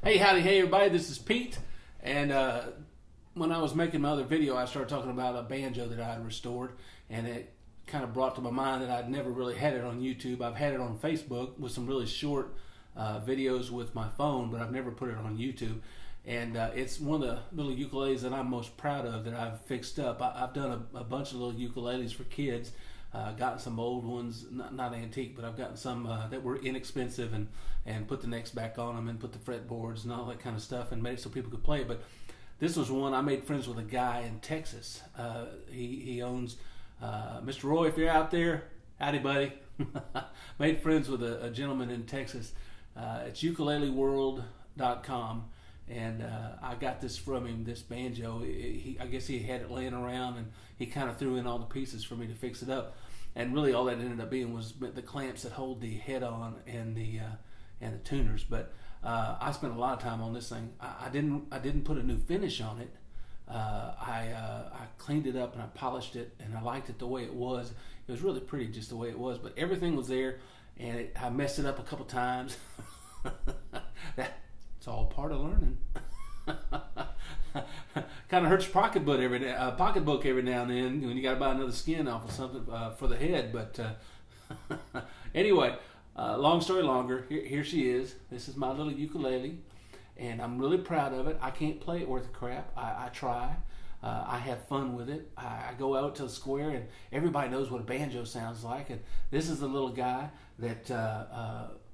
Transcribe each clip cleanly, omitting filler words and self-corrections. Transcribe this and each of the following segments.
Hey, howdy, hey everybody, this is Pete, and when I was making my other video, I started talking about a banjo that I had restored, and it kind of brought to my mind that I'd never really had it on YouTube. I've had it on Facebook with some really short videos with my phone, but I've never put it on YouTube. And it's one of the little ukuleles that I'm most proud of that I've fixed up. I've done a bunch of little ukuleles for kids. Gotten some old ones, not antique, but I've gotten some that were inexpensive and put the necks back on them and put the fretboards and all that kind of stuff and made it so people could play it. But this was one I made friends with a guy in Texas. He owns Mr. Roy, if you're out there, howdy buddy. Made friends with a gentleman in Texas. It's ukuleleworld.com. And I got this from him, this banjo. I guess he had it laying around, and he kind of threw in all the pieces for me to fix it up. And really, all that ended up being was the clamps that hold the head on and the tuners. But I spent a lot of time on this thing. I didn't put a new finish on it. I cleaned it up and I polished it, and I liked it the way it was. It was really pretty just the way it was. But everything was there, and I messed it up a couple times. It's all part of learning. Kind of hurts your pocketbook every now and then when you got to buy another skin off of something for the head. But anyway, long story longer. Here she is. This is my little ukulele, and I'm really proud of it. I can't play it worth a crap. I try. I have fun with it. I go out to the square, and everybody knows what a banjo sounds like. And this is the little guy that.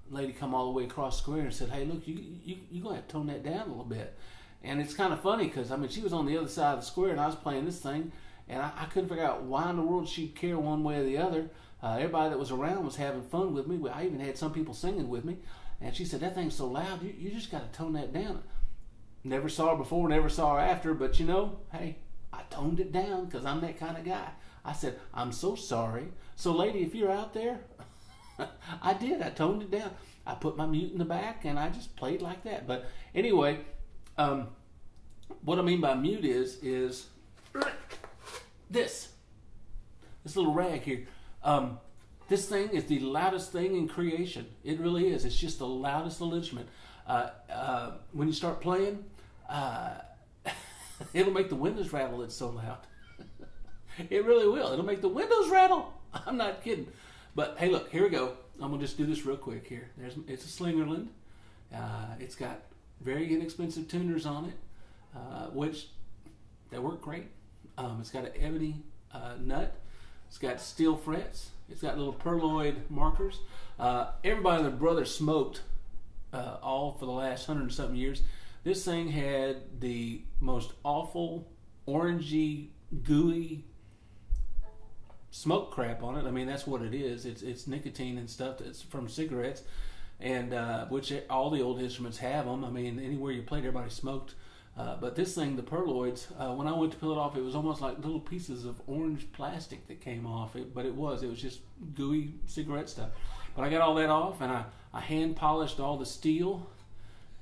Lady come all the way across the square and said, "Hey, look, you're going to have to tone that down a little bit." And it's kind of funny because, I mean, she was on the other side of the square and I was playing this thing, and I couldn't figure out why in the world she'd care one way or the other. Everybody that was around was having fun with me. I even had some people singing with me, and she said, "That thing's so loud, you just got to tone that down." Never saw her before, never saw her after, but you know, hey, I toned it down because I'm that kind of guy. I said, "I'm so sorry." So lady, if you're out there, I did. I toned it down. I put my mute in the back, and I just played like that. But anyway, what I mean by mute is this little rag here. This thing is the loudest thing in creation. It really is. It's just the loudest little instrument. When you start playing, it'll make the windows rattle. It's so loud. It really will. It'll make the windows rattle. I'm not kidding. But hey, look, here we go. I'm going to just do this real quick here. It's a Slingerland. It's got very inexpensive tuners on it, which they work great. It's got an ebony nut. It's got steel frets. It's got little perloid markers. Everybody and their brother smoked all for the last 100 and something years. This thing had the most awful, orangey, gooey smoke crap on it. I mean, that's what it is. It's nicotine and stuff that's from cigarettes, and which all the old instruments have them. I mean, anywhere you played, everybody smoked. But this thing, the perloids, when I went to peel it off, it was almost like little pieces of orange plastic that came off. But it was just gooey cigarette stuff. But I got all that off, and I hand polished all the steel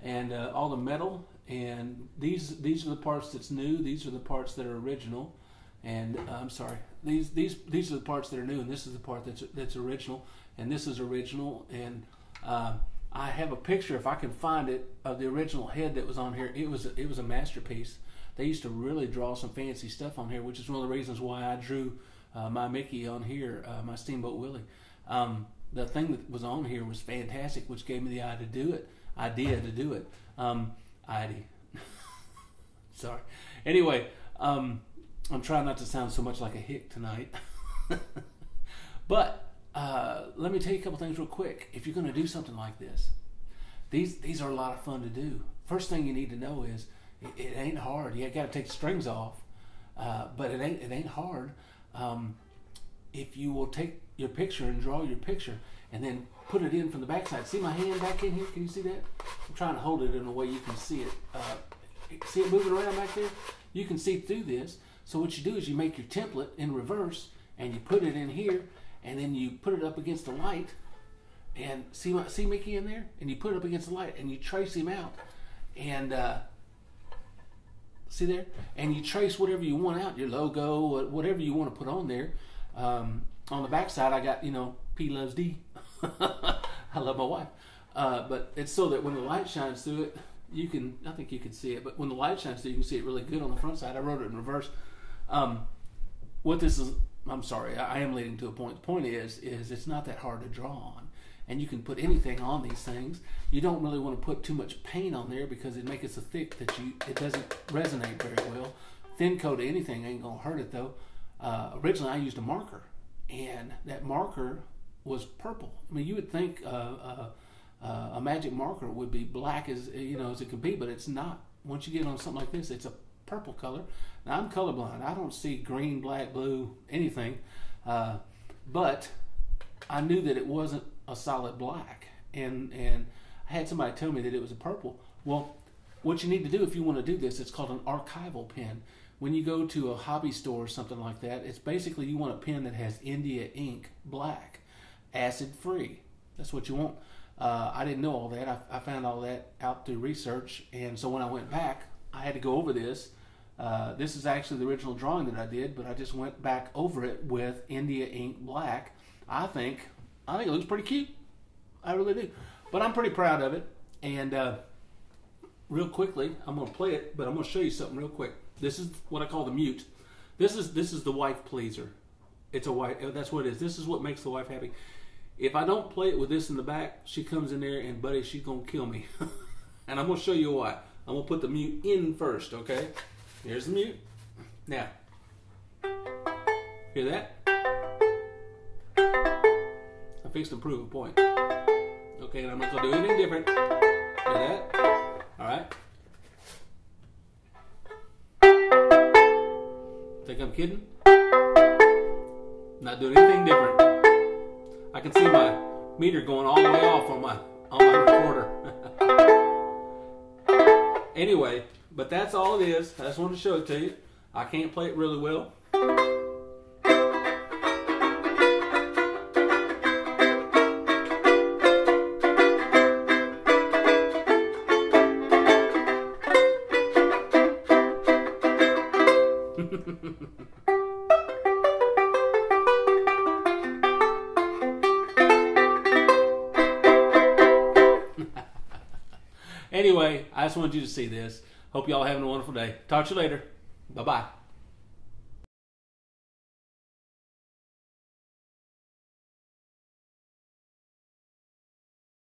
and all the metal. And these are the parts that's new. These are the parts that are original. And I'm sorry, these are the parts that are new, and this is the part that's original, and this is original. And I have a picture, if I can find it, of the original head that was on here. It was a masterpiece. They used to really draw some fancy stuff on here, which is one of the reasons why I drew my Mickey on here, my Steamboat Willie. The thing that was on here was fantastic, which gave me the idea to do it. Sorry. Anyway. I'm trying not to sound so much like a hick tonight. But let me tell you a couple things real quick. If you're going to do something like this, these are a lot of fun to do. First thing you need to know is it ain't hard. You got to take the strings off, but it ain't hard. If you will take your picture and draw your picture and then put it in from the backside. See my hand back in here? Can you see that? I'm trying to hold it in a way you can see it. See it moving around back there? You can see through this. So what you do is you make your template in reverse, and you put it in here, and then you put it up against the light, and see Mickey in there? And you put it up against the light, and you trace him out, and see there? And you trace whatever you want out, your logo, whatever you want to put on there. On the back side, I got, P loves D. I love my wife. But it's so that when the light shines through it, I think you can see it, but when the light shines through, you can see it really good on the front side. I wrote it in reverse. What this is, I'm sorry, I am leading to a point. The point is it's not that hard to draw on. And you can put anything on these things. You don't really want to put too much paint on there because it makes it so thick that it doesn't resonate very well. Thin coat of anything ain't gonna hurt it though. Originally I used a marker, and that marker was purple. I mean, you would think a magic marker would be black as as it can be, but it's not. Once you get on something like this, it's a purple color. Now I'm colorblind. I don't see green, black, blue, anything. But I knew that it wasn't a solid black, and I had somebody tell me that it was a purple. Well, what you need to do if you want to do this, it's called an archival pen. When you go to a hobby store or something like that, it's basically you want a pen that has India ink black, acid free. That's what you want. I didn't know all that. I found all that out through research, and so when I went back, I had to go over this. This is actually the original drawing that I did, but I just went back over it with India ink black. I think it looks pretty cute. I really do. But I'm pretty proud of it. And real quickly, I'm going to play it, but I'm going to show you something real quick. This is what I call the mute. This is the wife pleaser. It's a wife. That's what it is. This is what makes the wife happy. If I don't play it with this in the back, she comes in there and, buddy, she's going to kill me. And I'm going to show you why. I'm going to put the mute in first, okay? Here's the mute. Now, hear that? I fixed to prove a point. Okay, and I'm not going to do anything different. Hear that? All right. Think I'm kidding? Not doing anything different. I can see my meter going all the way off on my recorder. Anyway, but that's all it is. I just wanted to show it to you. I can't play it really well. Anyway, I just wanted you to see this. Hope y'all having a wonderful day. Talk to you later. Bye-bye.